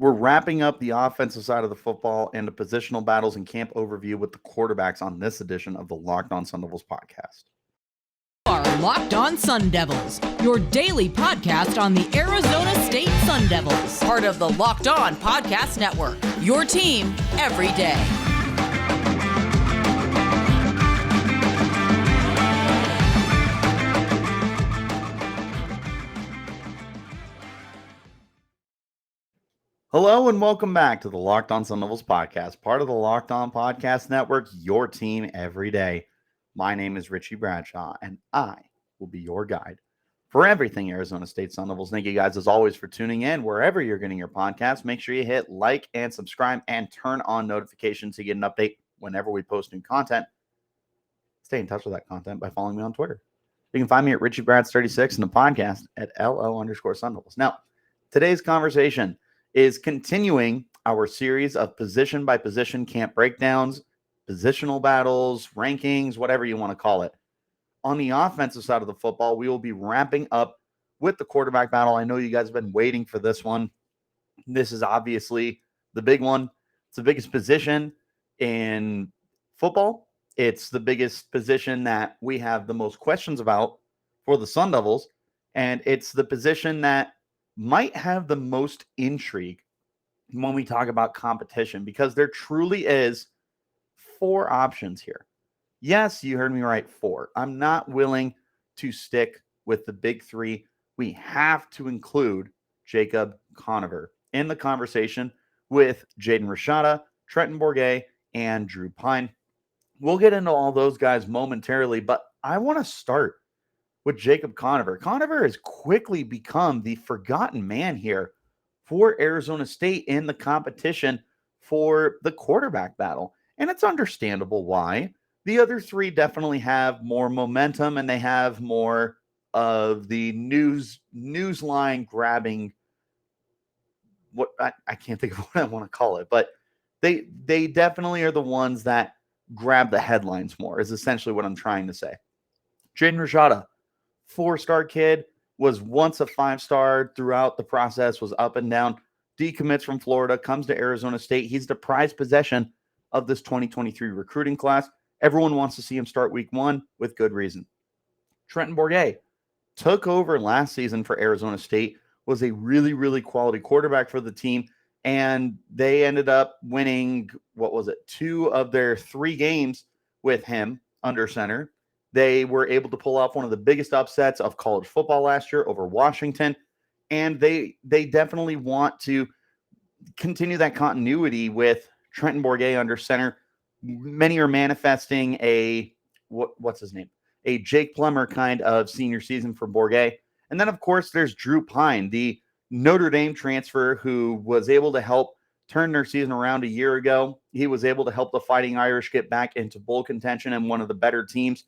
We're wrapping up the offensive side of the football and the positional battles and camp overview with the quarterbacks on this edition of the Locked On Sun Devils podcast. Are Locked On Sun Devils, your daily podcast on the Arizona State Sun Devils, part of the Locked On Podcast Network, your team every day. Hello and welcome back to the Locked On Sun Devils podcast, part of the Locked On Podcast Network, your team every day. My name is Richie Bradshaw, and I will be your guide for everything Arizona State Sun Devils. Thank you guys, as always, for tuning in. Wherever you're getting your podcast, make sure you hit like and subscribe and turn on notifications to get an update whenever we post new content. Stay in touch with that content by following me on Twitter. You can find me at RichieBrads36 and the podcast at LO_Sun Devils. Now, today's conversation is continuing our series of position-by-position camp breakdowns, positional battles, rankings, whatever you want to call it. On the offensive side of the football, we will be wrapping up with the quarterback battle. I know you guys have been waiting for this one. This is obviously the big one. It's the biggest position in football. It's the biggest position that we have the most questions about for the Sun Devils, and it's the position that might have the most intrigue when we talk about competition, because there truly is four options here. Yes, you heard me right, four. I'm not willing to stick with the big three. We have to include Jaden Conover in the conversation with Jaden Rashada, Trenton Bourguet, and Drew Pyne. We'll get into all those guys momentarily, but I want to start with Jaden Conover. Conover has quickly become the forgotten man here for Arizona State in the competition for the quarterback battle. And it's understandable why. The other three definitely have more momentum and they have more of the news line grabbing, what I can't think of what I want to call it, but they definitely are the ones that grab the headlines more, is essentially what I'm trying to say. Jaden Rashada, 4-star kid, was once a 5-star throughout the process, was up and down, decommits from Florida, comes to Arizona State. He's the prized possession of this 2023 recruiting class. Everyone wants to see him start week one with good reason. Trenton Bourguet took over last season for Arizona State, was a really, really quality quarterback for the team, and they ended up winning, 2 of their 3 games with him under center. They were able to pull off one of the biggest upsets of college football last year over Washington, and they definitely want to continue that continuity with Trenton Bourguet under center. Many are manifesting a Jake Plummer kind of senior season for Bourguet. And then, of course, there's Drew Pyne, the Notre Dame transfer who was able to help turn their season around a year ago. He was able to help the Fighting Irish get back into bowl contention and one of the better teams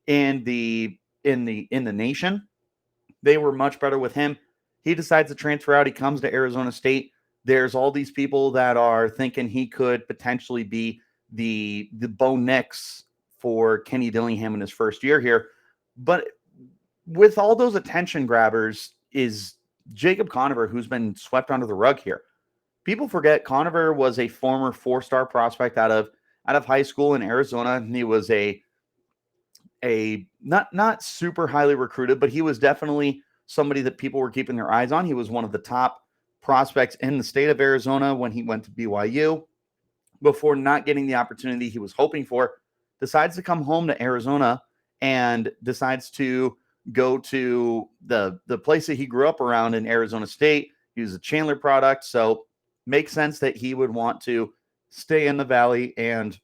in the nation. They were much better with him. He decides to transfer out. He comes to Arizona State. There's all these people that are thinking he could potentially be the Bo Nix for Kenny Dillingham in his first year here. But with all those attention grabbers is Jaden Conover, who's been swept under the rug here. People forget Conover was a former 4-star prospect out of high school in Arizona. He was a not super highly recruited, but he was definitely somebody that people were keeping their eyes on. He was one of the top prospects in the state of Arizona when he went to BYU. Before not getting the opportunity he was hoping for, decides to come home to Arizona and decides to go to the place that he grew up around in Arizona State. He was a Chandler product, so makes sense that he would want to stay in the Valley. And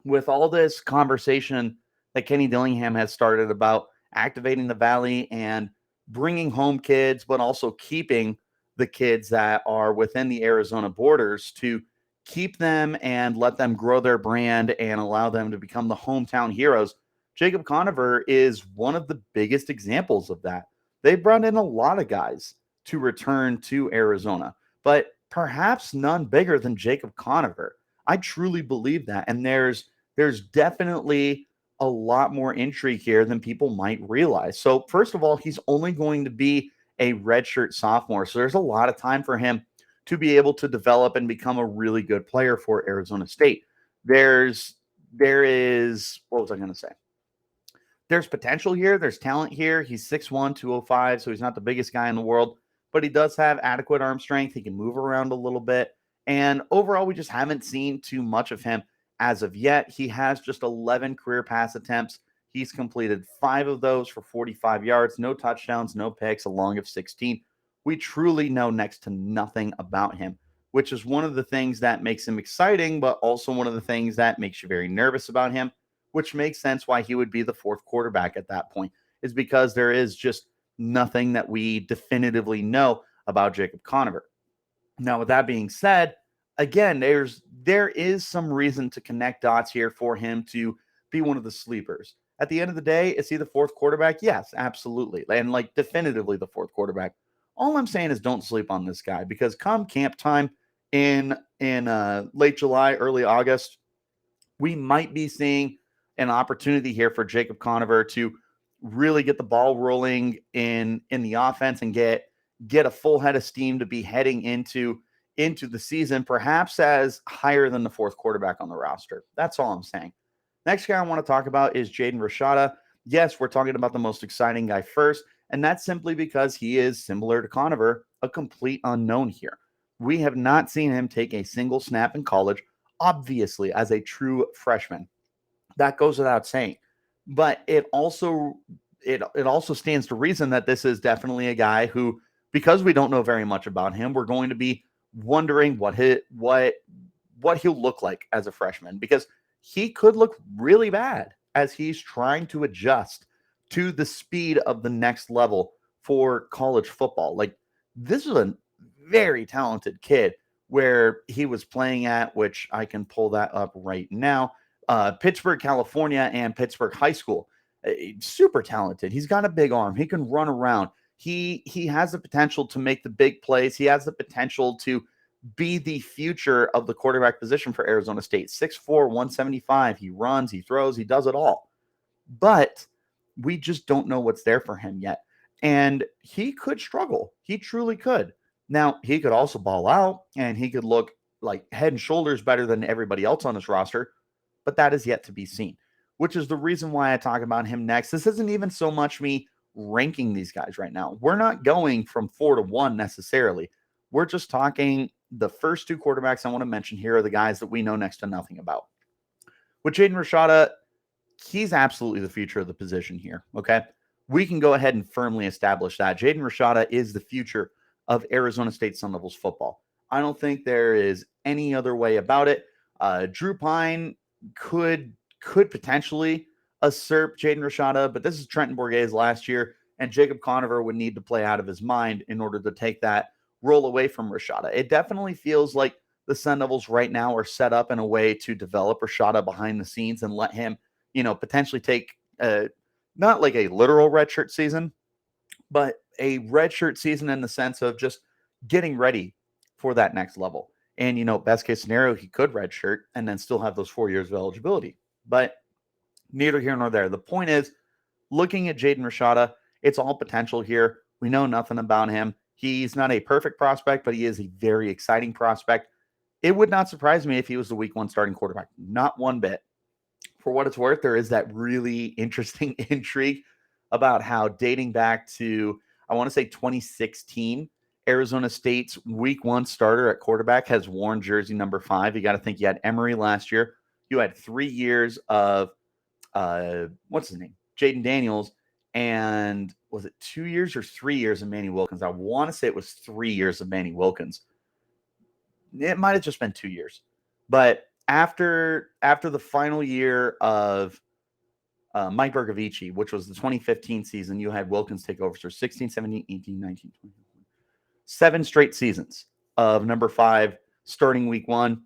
with all this conversation that Kenny Dillingham has started about activating the Valley and bringing home kids, but also keeping the kids that are within the Arizona borders, to keep them and let them grow their brand and allow them to become the hometown heroes. Jaden Conover is one of the biggest examples of that. They brought in a lot of guys to return to Arizona, but perhaps none bigger than Jaden Conover. I truly believe that. And there's definitely a lot more intrigue here than people might realize. So first of all, he's only going to be a redshirt sophomore. So there's a lot of time for him to be able to develop and become a really good player for Arizona State. There is, what was I going to say? There's potential here. There's talent here. He's 6'1", 205, so he's not the biggest guy in the world, but he does have adequate arm strength. He can move around a little bit. And overall, we just haven't seen too much of him as of yet. He has just 11 career pass attempts. He's completed 5 of those for 45 yards, no touchdowns, no picks, a long of 16. We truly know next to nothing about him, which is one of the things that makes him exciting, but also one of the things that makes you very nervous about him, which makes sense why he would be the 4th quarterback at that point, is because there is just nothing that we definitively know about Jacob Conover. Now, with that being said, again, there is some reason to connect dots here for him to be one of the sleepers. At the end of the day, is he the 4th quarterback? Yes, absolutely. And like definitively the 4th quarterback. All I'm saying is don't sleep on this guy, because come camp time in late July, early August, we might be seeing an opportunity here for Jacob Conover to really get the ball rolling in the offense and get a full head of steam to be heading into the season, perhaps as higher than the 4th quarterback on the roster. That's all I'm saying. Next guy I want to talk about is Jaden Rashada. Yes, we're talking about the most exciting guy first, and that's simply because he is, similar to Conover, a complete unknown here. We have not seen him take a single snap in college, obviously, as a true freshman. That goes without saying. But it also stands to reason that this is definitely a guy who, because we don't know very much about him, we're going to be wondering what he'll look like as a freshman, because he could look really bad as he's trying to adjust to the speed of the next level for college football. Like, this is a very talented kid where he was playing at, which I can pull that up right now, Pittsburgh, California, and Pittsburgh High School. Super talented. He's got a big arm. He can run around. He has the potential to make the big plays. He has the potential to be the future of the quarterback position for Arizona State. 6'4", 175. He runs, he throws, he does it all. But we just don't know what's there for him yet. And he could struggle. He truly could. Now, he could also ball out, and he could look like head and shoulders better than everybody else on his roster, but that is yet to be seen, which is the reason why I talk about him next. This isn't even so much me ranking these guys right now. We're not going from 4 to 1 necessarily. We're just talking the first 2 quarterbacks I want to mention here are the guys that we know next to nothing about. With Jaden Rashada, he's absolutely the future of the position here, okay? We can go ahead and firmly establish that. Jaden Rashada is the future of Arizona State Sun Devils football. I don't think there is any other way about it. Drew Pyne could potentially usurp Jaden Rashada, but this is Trenton Bourguet's last year, and Jacob Conover would need to play out of his mind in order to take that role away from Rashada. It definitely feels like the Sun Devils right now are set up in a way to develop Rashada behind the scenes and let him, potentially take not like a literal redshirt season, but a redshirt season in the sense of just getting ready for that next level. And, best case scenario, he could redshirt and then still have those 4 years of eligibility. But neither here nor there. The point is, looking at Jaden Rashada, it's all potential here. We know nothing about him. He's not a perfect prospect, but he is a very exciting prospect. It would not surprise me if he was the week 1 starting quarterback. Not one bit. For what it's worth, there is that really interesting intrigue about how, dating back to, I want to say 2016, Arizona State's week 1 starter at quarterback has worn jersey number 5. You got to think you had Emory last year. You had 3 years of, what's his name? Jaden Daniels. And was it 2 years or 3 years of Manny Wilkins? I want to say it was 3 years of Manny Wilkins. It might have just been 2 years. But after the final year of Mike Bergovici, which was the 2015 season, you had Wilkins take over. So 16, 17, 18, 19, 20. 7 straight seasons of number 5 starting week 1.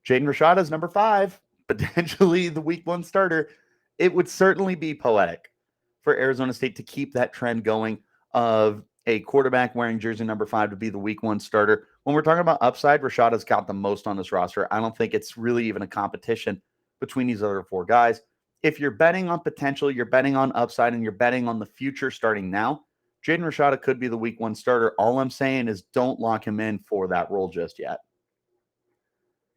Jaden Rashada is number 5, potentially the week 1 starter. It would certainly be poetic for Arizona State to keep that trend going of a quarterback wearing jersey number 5 to be the week 1 starter. When we're talking about upside, Rashada's got the most on this roster. I don't think it's really even a competition between these other 4 guys. If you're betting on potential, you're betting on upside, and you're betting on the future starting now, Jaden Rashada could be the week 1 starter. All I'm saying is don't lock him in for that role just yet.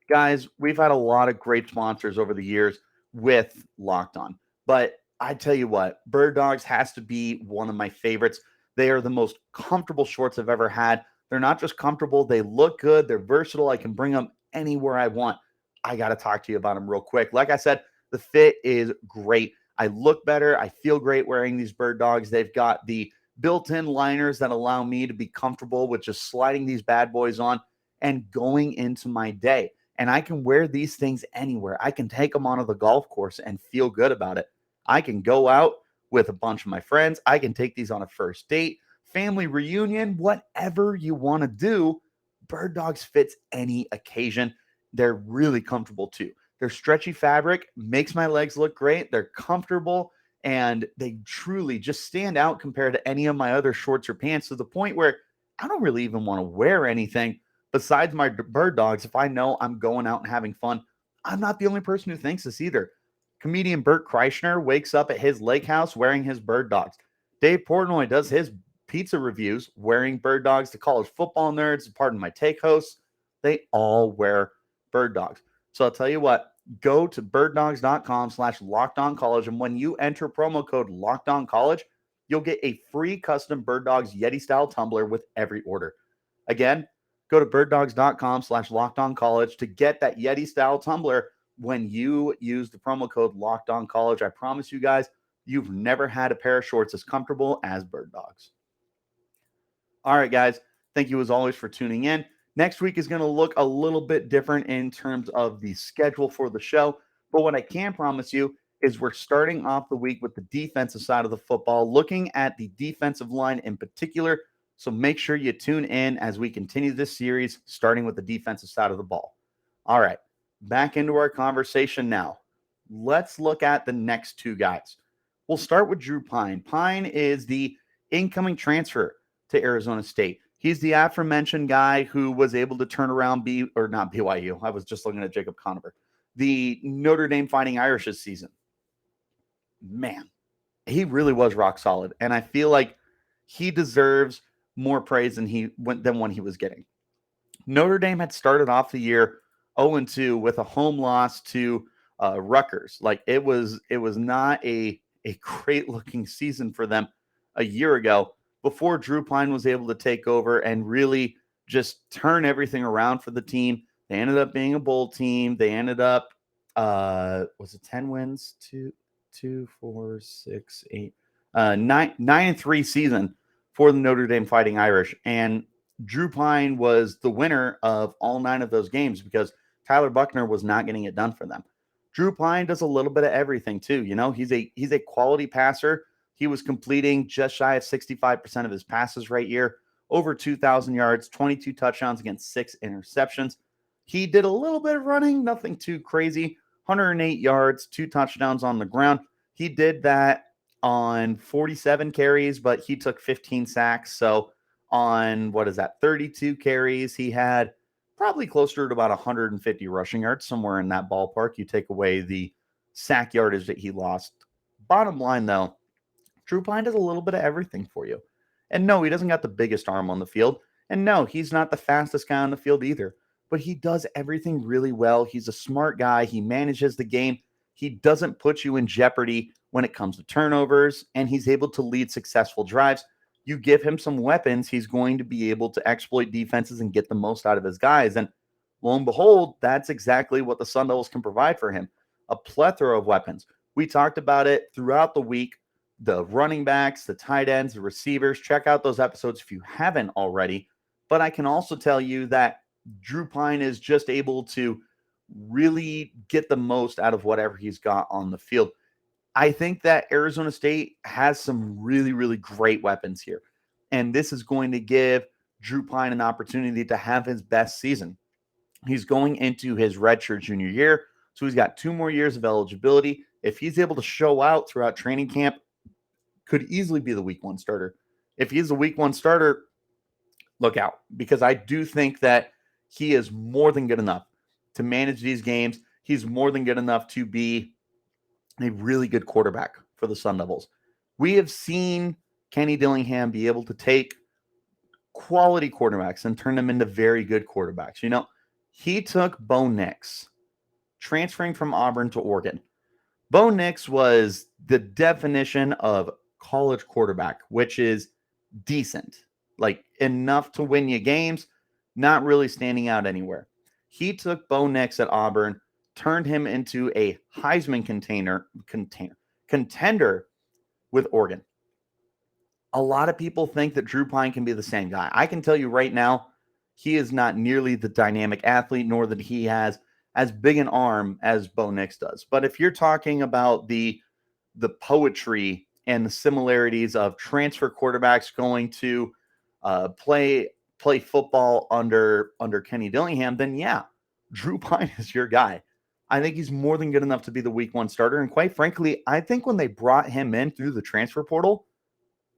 Guys, we've had a lot of great sponsors over the years with Locked On, but I tell you what, Bird Dogs has to be one of my favorites. They are the most comfortable shorts I've ever had. They're not just comfortable, they look good, they're versatile. I can bring them anywhere I want. I got to talk to you about them real quick. Like I said, the fit is great. I look better. I feel great wearing these Bird Dogs. They've got the built-in liners that allow me to be comfortable with just sliding these bad boys on and going into my day. And I can wear these things anywhere. I can take them onto the golf course and feel good about it. I can go out with a bunch of my friends. I can take these on a first date, family reunion, whatever you want to do. Bird Dogs fits any occasion. They're really comfortable too. Their stretchy fabric makes my legs look great. They're comfortable and they truly just stand out compared to any of my other shorts or pants, to the point where I don't really even want to wear anything besides my Bird Dogs. If I know I'm going out and having fun, I'm not the only person who thinks this either. Comedian Bert Kreischer wakes up at his lake house wearing his Bird Dogs. Dave Portnoy does his pizza reviews wearing Bird Dogs. The college football nerds, pardon my take hosts, they all wear Bird Dogs. So I'll tell you what, go to birddogs.com/lockedoncollege. And when you enter promo code lockedoncollege, you'll get a free custom Bird Dogs Yeti style tumbler with every order. Again, go to birddogs.com/lockedoncollege to get that Yeti style tumbler when you use the promo code lockedoncollege. I promise you guys, you've never had a pair of shorts as comfortable as Bird Dogs. All right, guys, thank you as always for tuning in. Next week is going to look a little bit different in terms of the schedule for the show. But what I can promise you is we're starting off the week with the defensive side of the football, looking at the defensive line in particular. So make sure you tune in as we continue this series, starting with the defensive side of the ball. All right, back into our conversation now. Let's look at the next two guys. We'll start with Drew Pyne. Pyne is the incoming transfer to Arizona State. He's the aforementioned guy who was able to turn around not BYU. I was just looking at Jacob Conover. The Notre Dame Fighting Irish this season. Man, he really was rock solid. And I feel like he deserves more praise than when he was getting. Notre Dame had started off the year 0-2 with a home loss to Rutgers. Like it was not a great looking season for them a year ago, before Drew Pyne was able to take over and really just turn everything around for the team. They ended up being a bowl team. They ended up, was it 10 wins? 2, 4, 6, 8, 9-3 season for the Notre Dame Fighting Irish. And Drew Pyne was the winner of all 9 of those games because Tyler Buckner was not getting it done for them. Drew Pyne does a little bit of everything too. You know, he's a quality passer. He was completing just shy of 65% of his passes right here, over 2,000 yards, 22 touchdowns against 6 interceptions. He did a little bit of running, nothing too crazy, 108 yards, 2 touchdowns on the ground. He did that on 47 carries, but he took 15 sacks. So on, 32 carries, he had probably closer to about 150 rushing yards, somewhere in that ballpark. You take away the sack yardage that he lost. Bottom line, though, Drew Pyne does a little bit of everything for you. And no, he doesn't got the biggest arm on the field. And no, he's not the fastest guy on the field either. But he does everything really well. He's a smart guy. He manages the game. He doesn't put you in jeopardy when it comes to turnovers. And he's able to lead successful drives. You give him some weapons, he's going to be able to exploit defenses and get the most out of his guys. And lo and behold, that's exactly what the Sun Devils can provide for him. A plethora of weapons. We talked about it throughout the week. The running backs, the tight ends, the receivers. Check out those episodes if you haven't already. But I can also tell you that Drew Pyne is just able to really get the most out of whatever he's got on the field. I think that Arizona State has some really, really great weapons here. And this is going to give Drew Pyne an opportunity to have his best season. He's going into his redshirt junior year, so he's got 2 more years of eligibility. If he's able to show out throughout training camp, could easily be the week 1 starter. If he's a week 1 starter, look out, because I do think that he is more than good enough to manage these games. He's more than good enough to be a really good quarterback for the Sun Devils. We have seen Kenny Dillingham be able to take quality quarterbacks and turn them into very good quarterbacks. He took Bo Nix, transferring from Auburn to Oregon. Bo Nix was the definition of college quarterback, which is decent, like enough to win you games, not really standing out anywhere. He took Bo Nix at Auburn, turned him into a Heisman contender with Oregon. A lot of people think that Drew Pyne can be the same guy. I can tell you right now, he is not nearly the dynamic athlete, nor that he has as big an arm as Bo Nix does. But if you're talking about the poetry and the similarities of transfer quarterbacks going to play football under Kenny Dillingham, then yeah, Drew Pyne is your guy. I think he's more than good enough to be the week 1 starter. And quite frankly, I think when they brought him in through the transfer portal,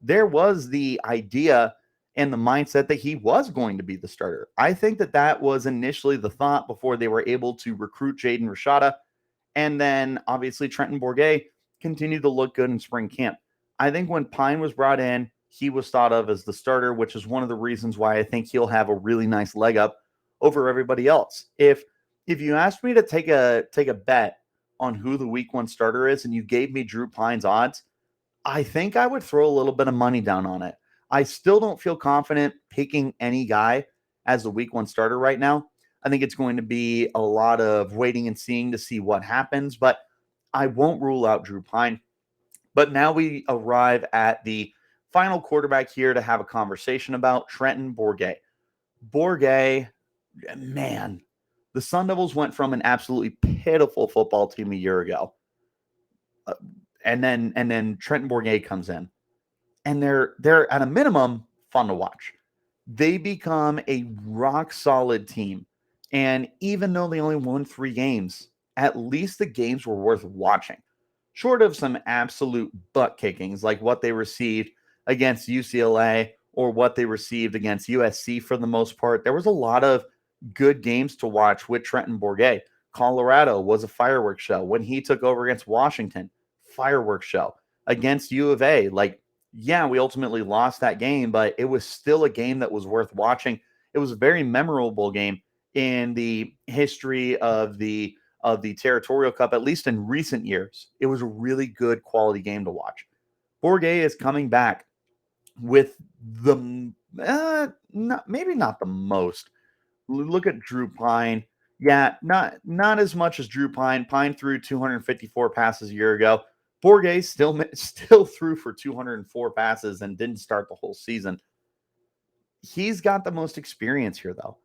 there was the idea and the mindset that he was going to be the starter. I think that was initially the thought before they were able to recruit Jaden Rashada. And then obviously Trenton Bourguet continued to look good in spring camp. I think when Pyne was brought in, he was thought of as the starter, which is one of the reasons why I think he'll have a really nice leg up over everybody else. If you asked me to take a bet on who the week 1 starter is and you gave me Drew Pyne's odds, I think I would throw a little bit of money down on it. I still don't feel confident picking any guy as the week 1 starter right now. I think it's going to be a lot of waiting and seeing to see what happens, but I won't rule out Drew Pyne. But now we arrive at the final quarterback here to have a conversation about, Trenton Bourguet. Bourguet, man, the Sun Devils went from an absolutely pitiful football team a year ago. And then Trenton Bourguet comes in, and they're at a minimum fun to watch. They become a rock solid team, and even though they only won 3 games, at least the games were worth watching. Short of some absolute butt kickings like what they received against UCLA or what they received against USC for the most part, there was a lot of good games to watch with Trenton Bourguet. Colorado was a fireworks show. When he took over against Washington, fireworks show. Against U of A, yeah, we ultimately lost that game, but it was still a game that was worth watching. It was a very memorable game in the history of the Territorial Cup, at least in recent years. It was a really good quality game to watch. Bourguet is coming back with the maybe not the most. Look at Drew Pyne. Yeah, not as much as Drew Pyne. Pyne threw 254 passes a year ago. Bourguet still threw for 204 passes and didn't start the whole season. He's got the most experience here, though.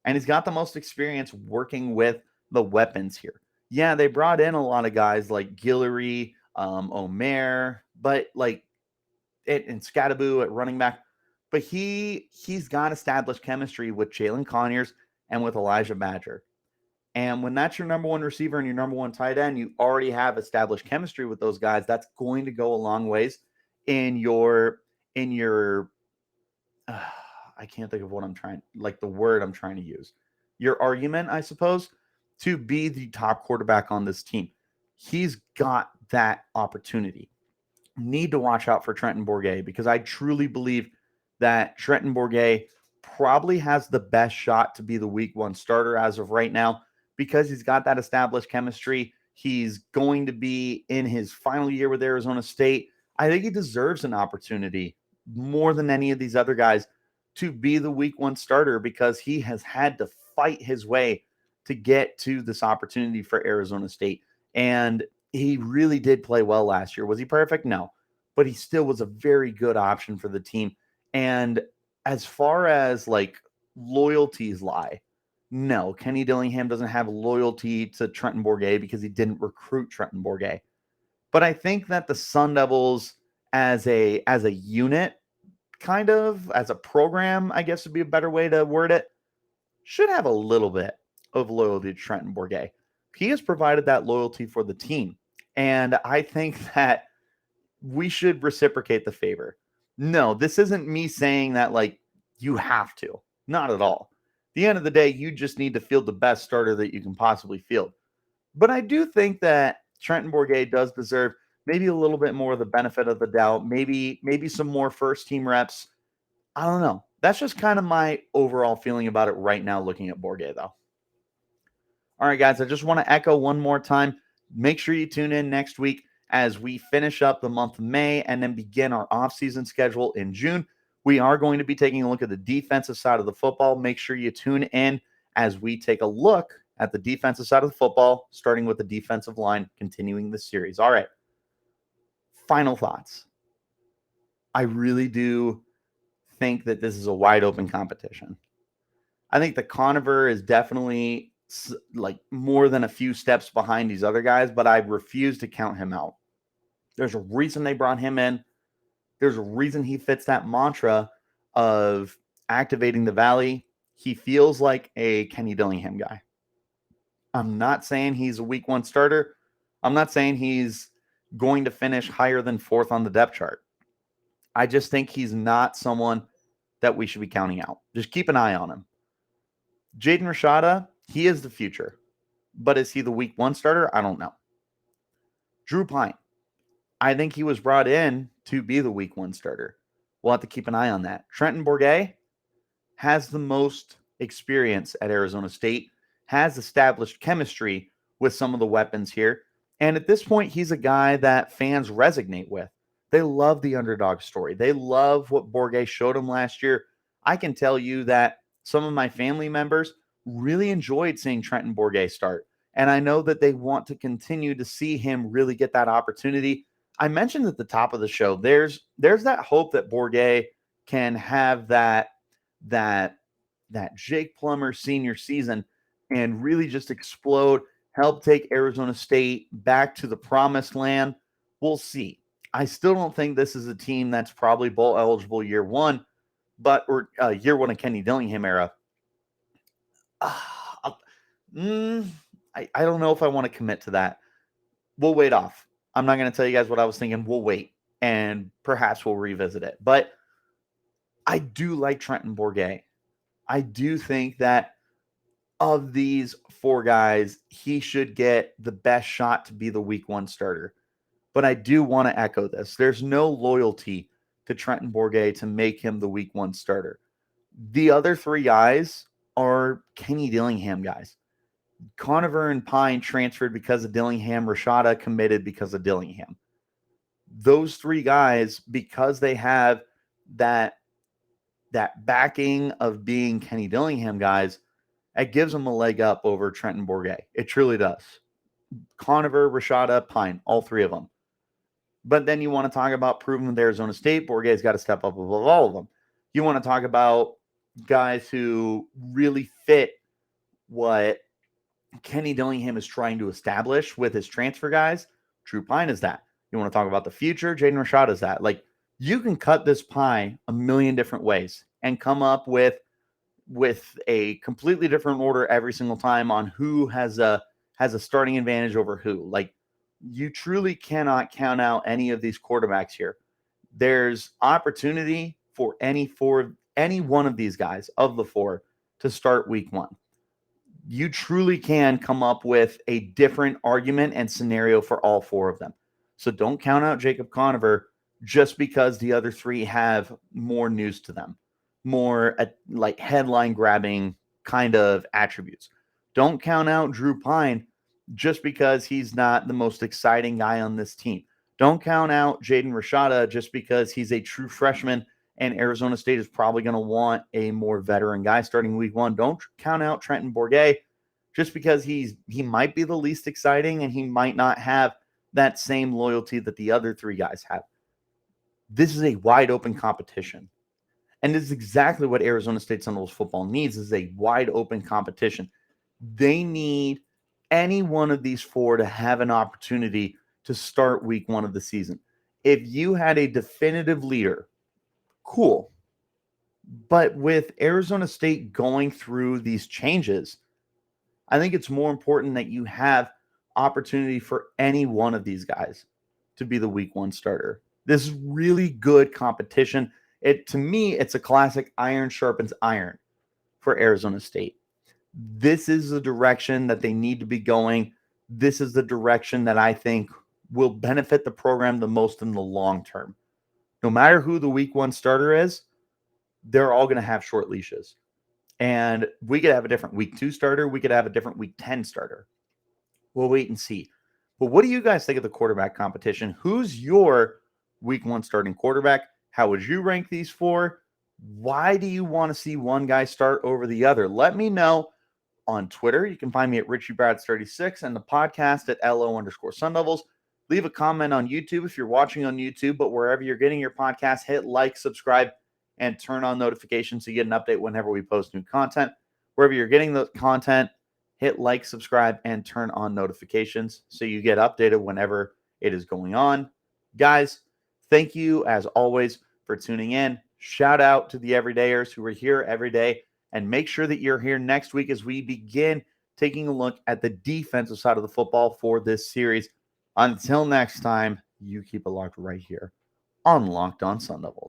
And he's got the most experience working with the weapons here. Yeah, they brought in a lot of guys like Guillory, Omer, but and Scadaboo at running back. But he's got established chemistry with Jalen Conyers and with Elijah Badger. And when that's your number 1 receiver and your number 1 tight end, you already have established chemistry with those guys. That's going to go a long ways in your I can't think of what the word I'm trying to use. Your argument, I suppose, to be the top quarterback on this team. He's got that opportunity. Need to watch out for Trenton Bourguet, because I truly believe that Trenton Bourguet probably has the best shot to be the week 1 starter as of right now, because he's got that established chemistry. He's going to be in his final year with Arizona State. I think he deserves an opportunity more than any of these other guys to be the week 1 starter, because he has had to fight his way to get to this opportunity for Arizona State. And he really did play well last year. Was he perfect? No, but he still was a very good option for the team. And as far as loyalties lie, no, Kenny Dillingham doesn't have loyalty to Trenton Bourguet because he didn't recruit Trenton Bourguet. But I think that the Sun Devils as a unit, kind of as a program, I guess would be a better way to word it, should have a little bit of loyalty to Trenton Bourguet. He has provided that loyalty for the team. And I think that we should reciprocate the favor. No, this isn't me saying that you have to. Not at all. At the end of the day, you just need to field the best starter that you can possibly field. But I do think that Trenton Bourguet does deserve maybe a little bit more of the benefit of the doubt, maybe some more first team reps. I don't know. That's just kind of my overall feeling about it right now looking at Bourguet, though. All right, guys, I just want to echo one more time. Make sure you tune in next week as we finish up the month of May and then begin our offseason schedule in June. We are going to be taking a look at the defensive side of the football. Make sure you tune in as we take a look at the defensive side of the football, starting with the defensive line, continuing the series. All right. Final thoughts. I really do think that this is a wide open competition. I think the Conover is definitely like more than a few steps behind these other guys, but I refuse to count him out. There's a reason they brought him in. There's a reason he fits that mantra of activating the valley. He feels like a Kenny Dillingham guy. I'm not saying he's a week one starter. I'm not saying he's going to finish higher than 4th on the depth chart. I just think he's not someone that we should be counting out. Just keep an eye on him. Jaden Rashada, he is the future. But is he the week one starter? I don't know. Drew Pyne, I think he was brought in to be the week one starter. We'll have to keep an eye on that. Trenton Bourguet has the most experience at Arizona State, has established chemistry with some of the weapons here. And at this point, he's a guy that fans resonate with. They love the underdog story. They love what Bourguet showed them last year. I can tell you that some of my family members really enjoyed seeing Trenton Bourguet start. And I know that they want to continue to see him really get that opportunity. I mentioned at the top of the show, there's that hope that Bourguet can have that Jake Plummer senior season and really just explode, help take Arizona State back to the promised land. We'll see. I still don't think this is a team that's probably bowl eligible year one, or year one of Kenny Dillingham era. I don't know if I want to commit to that. We'll wait off. I'm not going to tell you guys what I was thinking. We'll wait, and perhaps we'll revisit it. But I do like Trenton Bourguet. I do think that of these 4 guys, he should get the best shot to be the week one starter. But I do want to echo this. There's no loyalty to Trenton Bourguet to make him the week one starter. The other 3 guys are Kenny Dillingham guys. Conover and Pyne transferred because of Dillingham. Rashada committed because of Dillingham. Those 3 guys, because they have that backing of being Kenny Dillingham guys, it gives them a leg up over Trenton Bourguet. It truly does. Conover, Rashada, Pyne, all 3 of them. But then you want to talk about proving with Arizona State, Bourguet's got to step up above all of them. You want to talk about guys who really fit what Kenny Dillingham is trying to establish with his transfer guys. Drew Pyne is that. You want to talk about the future, Jaden Rashada is that. Like, you can cut this pie a million different ways and come up with a completely different order every single time on who has a starting advantage over who. Like, you truly cannot count out any of these quarterbacks here. There's opportunity for any one of these guys of the 4 to start week one. You truly can come up with a different argument and scenario for all 4 of them. So don't count out Jacob Conover just because the other 3 have more news to them, more like headline grabbing kind of attributes. Don't count out Drew Pyne just because he's not the most exciting guy on this team. Don't count out Jaden Rashada just because he's a true freshman and Arizona State is probably going to want a more veteran guy starting week one. Don't count out Trenton Bourguet just because he might be the least exciting and he might not have that same loyalty that the other 3 guys have. This is a wide open competition. And this is exactly what Arizona State Sun Devils football needs, is a wide open competition. They need any one of these 4 to have an opportunity to start week one of the season. If you had a definitive leader, cool. But with Arizona State going through these changes, I think it's more important that you have opportunity for any one of these guys to be the week one starter. This is really good competition. To me, it's a classic iron sharpens iron for Arizona State. This is the direction that they need to be going. This is the direction that I think will benefit the program the most in the long term. No matter who the week 1 starter is, they're all going to have short leashes. And we could have a different week 2 starter. We could have a different week 10 starter. We'll wait and see. But what do you guys think of the quarterback competition? Who's your week 1 starting quarterback? How would you rank these 4? Why do you want to see one guy start over the other? Let me know on Twitter. You can find me at RichieBrads36 and the podcast at LO_Sun Devils. Leave a comment on YouTube if you're watching on YouTube, but wherever you're getting your podcast, hit like, subscribe, and turn on notifications so you get an update whenever we post new content. Wherever you're getting the content, hit like, subscribe, and turn on notifications so you get updated whenever it is going on. Guys, thank you as always for tuning in. Shout out to the everydayers who are here every day, and make sure that you're here next week as we begin taking a look at the defensive side of the football for this series. Until next time, you keep it locked right here on Locked On Sun Devils.